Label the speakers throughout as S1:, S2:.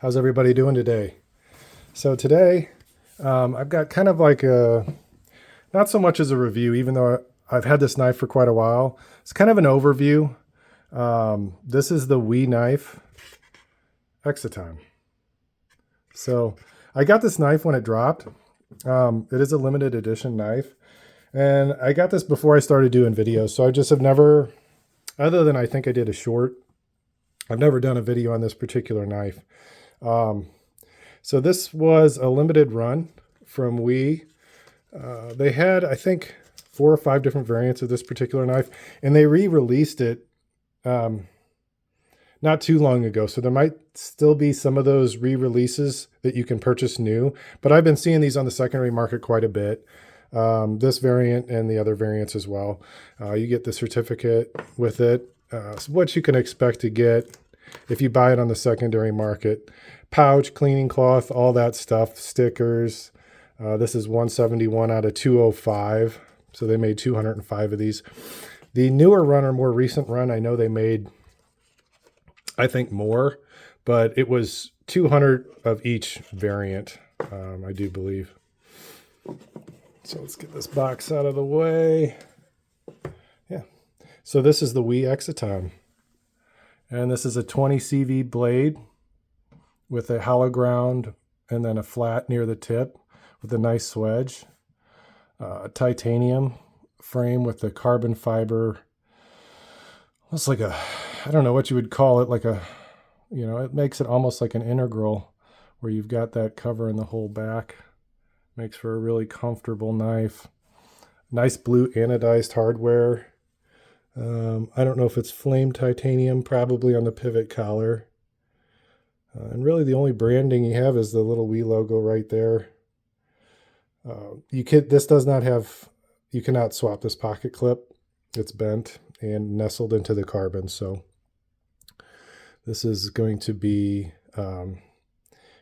S1: How's everybody doing today? So today, I've got kind of like not so much as a review, even though I've had this knife for quite a while. It's kind of an overview. This is the Wee knife exciton. So I got this knife when it dropped. It is a limited edition knife. And I got this before I started doing videos. So I just have never, other than I think I did a short, I've never done a video on this particular knife. So this was a limited run from Wee. They had, I think, 4 or 5 different variants of this particular knife, and they re-released it not too long ago. So there might still be some of those re-releases that you can purchase new, but I've been seeing these on the secondary market quite a bit. This variant and the other variants as well. You get the certificate with it. So what you can expect to get if you buy it on the secondary market: pouch, cleaning cloth, all that stuff, stickers. This is 171 out of 205. So they made 205 of these. The newer run or more recent run, I know they made, I think, more, but it was 200 of each variant, I do believe. So let's get this box out of the way. Yeah. So this is the Wee exciton. And this is a 20 CV blade with a hollow ground and then a flat near the tip with a nice swedge. Titanium frame with the carbon fiber. It's like a, I don't know what you would call it, like a, it makes it almost like an integral where you've got that cover in the whole back. Makes for a really comfortable knife. Nice blue anodized hardware. I don't know if it's flame titanium, probably on the pivot collar. And really the only branding you have is the little Wee logo right there. This does not have, you cannot swap this pocket clip. It's bent and nestled into the carbon. So this is going to be, a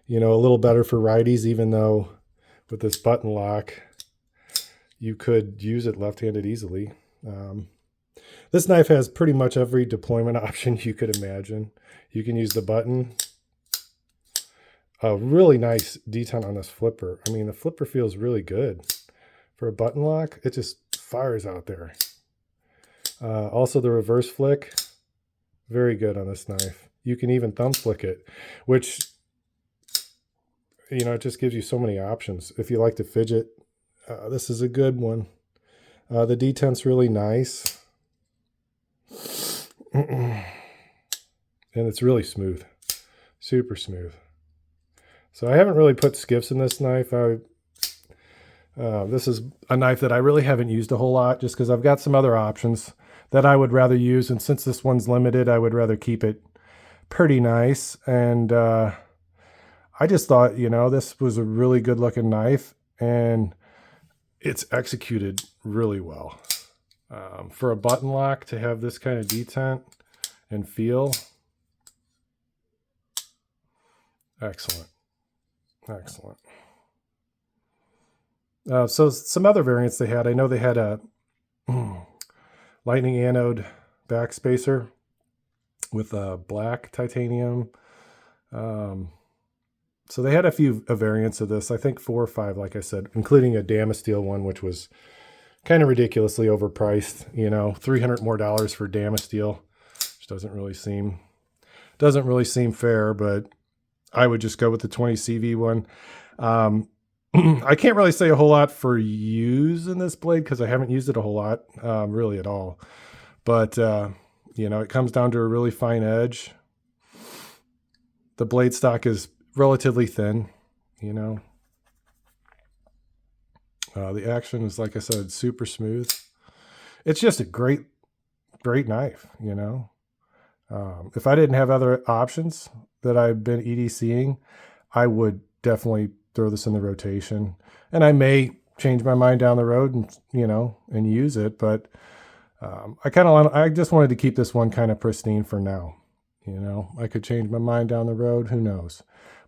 S1: little better for righties, even though with this button lock, you could use it left-handed easily. This knife has pretty much every deployment option you could imagine. You can use the button. A really nice detent on this flipper. I mean, the flipper feels really good. For a button lock, it just fires out there. Also the reverse flick, very good on this knife. You can even thumb flick it, which, it just gives you so many options. If you like to fidget, this is a good one. The detent's really nice. And it's really smooth, super smooth. So I haven't really put skiffs in this knife. This is a knife that I really haven't used a whole lot just because I've got some other options that I would rather use. And since this one's limited, I would rather keep it pretty nice. And I just thought, this was a really good looking knife and it's executed really well. For a button lock to have this kind of detent and feel, excellent. Excellent. So some other variants they had, I know they had a lightning anode backspacer with black titanium. So they had a few variants of this, I think 4 or 5, like I said, including a Damasteel one, which was kind of ridiculously overpriced, $300 more for Damasteel, which doesn't really seem fair, but I would just go with the 20 CV one. I can't really say a whole lot for using this blade because I haven't used it a whole lot, really at all. But, it comes down to a really fine edge. The blade stock is relatively thin, the action is, like I said, super smooth. It's just a great knife, If I didn't have other options that I've been EDCing, I would definitely throw this in the rotation. And I may change my mind down the road and, and use it. But I just wanted to keep this one kind of pristine for now. I could change my mind down the road. Who knows?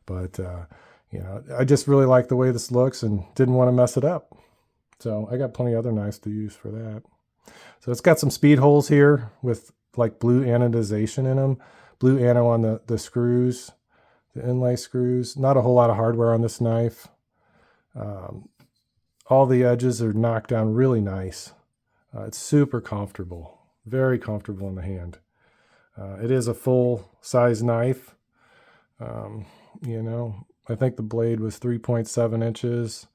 S1: But, I just really like the way this looks and didn't want to mess it up. So I got plenty of other knives to use for that. So it's got some speed holes here with like blue anodization in them. Blue ano on the screws. The inlay screws, not a whole lot of hardware on this knife. All the edges are knocked down really nice. It's super comfortable, very comfortable in the hand. It is a full-size knife. You know, I think the blade was 3.7 inches.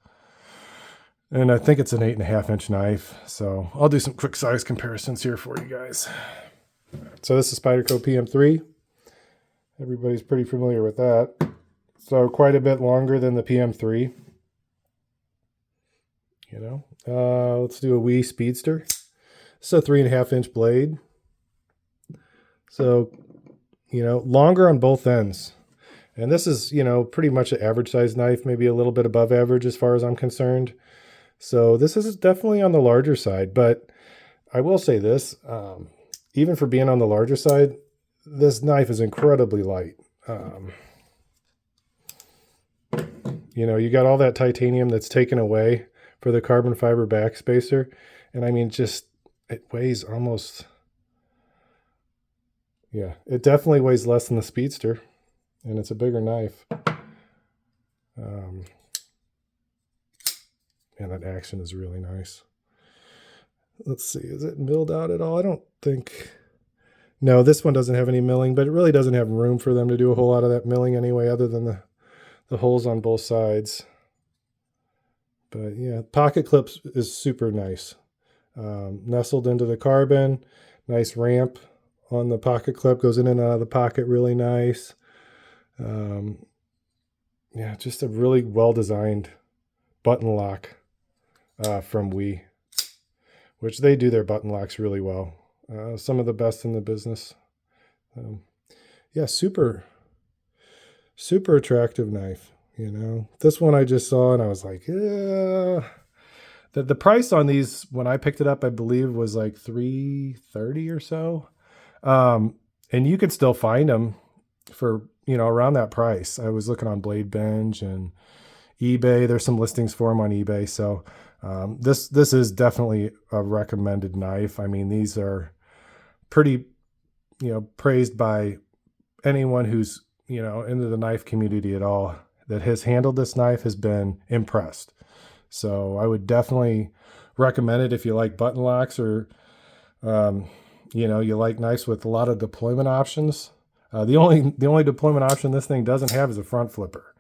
S1: And I think it's an 8.5-inch knife. So I'll do some quick size comparisons here for you guys. So this is Spyderco PM3. Everybody's pretty familiar with that. So quite a bit longer than the PM3. You know, let's do a Wii Speedster. It's a 3.5-inch blade. So, you know, longer on both ends. And this is, you know, pretty much an average size knife, maybe a little bit above average as far as I'm concerned. So this is definitely on the larger side, but I will say this, even for being on the larger side, this knife is incredibly light. You know, you got all that titanium that's taken away for the carbon fiber backspacer. And I mean, just, it weighs almost, yeah, it definitely weighs less than the Speedster, and it's a bigger knife. And that action is really nice. Let's see, is it milled out at all? I don't think, no, this one doesn't have any milling, but it really doesn't have room for them to do a whole lot of that milling anyway, other than the holes on both sides. But yeah, pocket clips is super nice. Nestled into the carbon, nice ramp on the pocket clip, goes in and out of the pocket really nice. Yeah, just a really well-designed button lock from Wii, which they do their button locks really well. Some of the best in the business. Yeah, super attractive knife. You know, this one I just saw and I was like, yeah. The price on these when I picked it up, I believe, was like $330 or so. And you could still find them for, you know, around that price. I was looking on Blade Bench and eBay. There's some listings for them on eBay. So this is definitely a recommended knife. I mean, these are pretty, you know, praised by anyone who's, you know, into the knife community at all that has handled this knife has been impressed. So I would definitely recommend it if you like button locks or, you know, you like knives with a lot of deployment options. The only deployment option this thing doesn't have is a front flipper.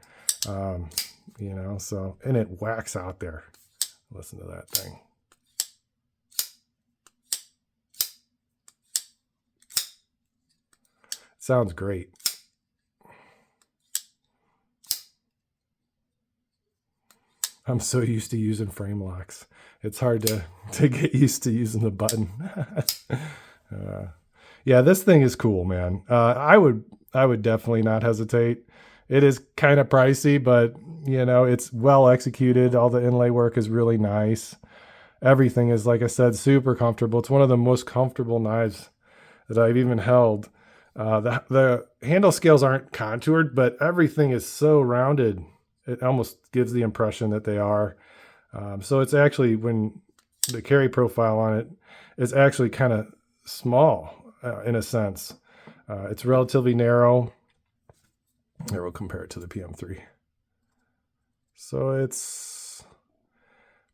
S1: You know, so, and it whacks out there. Listen to that thing. Sounds great. I'm so used to using frame locks. It's hard to get used to using the button. Yeah, this thing is cool, man. I would definitely not hesitate. It is kind of pricey, but you know, it's well executed. All the inlay work is really nice. Everything is, like I said, super comfortable. It's one of the most comfortable knives that I've even held. The handle scales aren't contoured, but everything is so rounded. It almost gives the impression that they are. So it's actually, when the carry profile on it is actually kind of small in a sense. It's relatively narrow. Here, we'll compare it to the PM3. So it's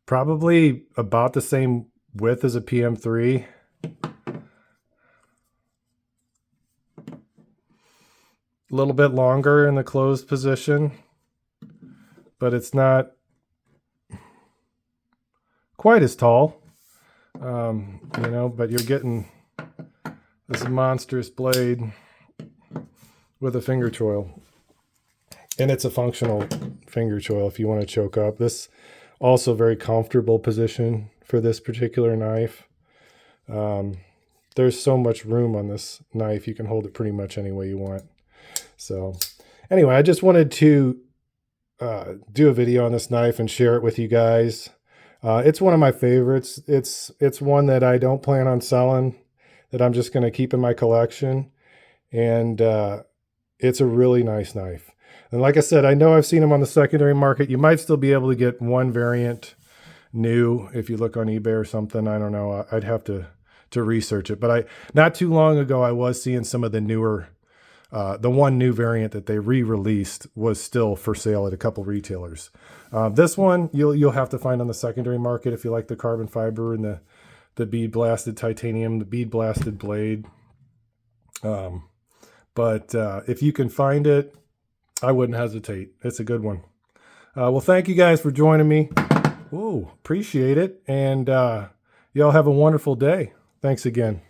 S1: probably about the same width as a PM3. A little bit longer in the closed position, but it's not quite as tall, you know, but you're getting this monstrous blade with a finger choil. And it's a functional finger choil if you want to choke up. This also very comfortable position for this particular knife. There's so much room on this knife. You can hold it pretty much any way you want. So anyway, I just wanted to do a video on this knife and share it with you guys. It's one of my favorites. It's one that I don't plan on selling, that I'm just going to keep in my collection. And it's a really nice knife. And like I said, I know I've seen them on the secondary market. You might still be able to get one variant new if you look on eBay or something. I don't know. I'd have to research it. But not too long ago, I was seeing some of the newer the one new variant that they re-released was still for sale at a couple retailers. This one you'll have to find on the secondary market if you like the carbon fiber and the bead blasted titanium, the bead blasted blade. But if you can find it, I wouldn't hesitate. It's a good one. Well, thank you guys for joining me. Ooh, appreciate it. And y'all have a wonderful day. Thanks again.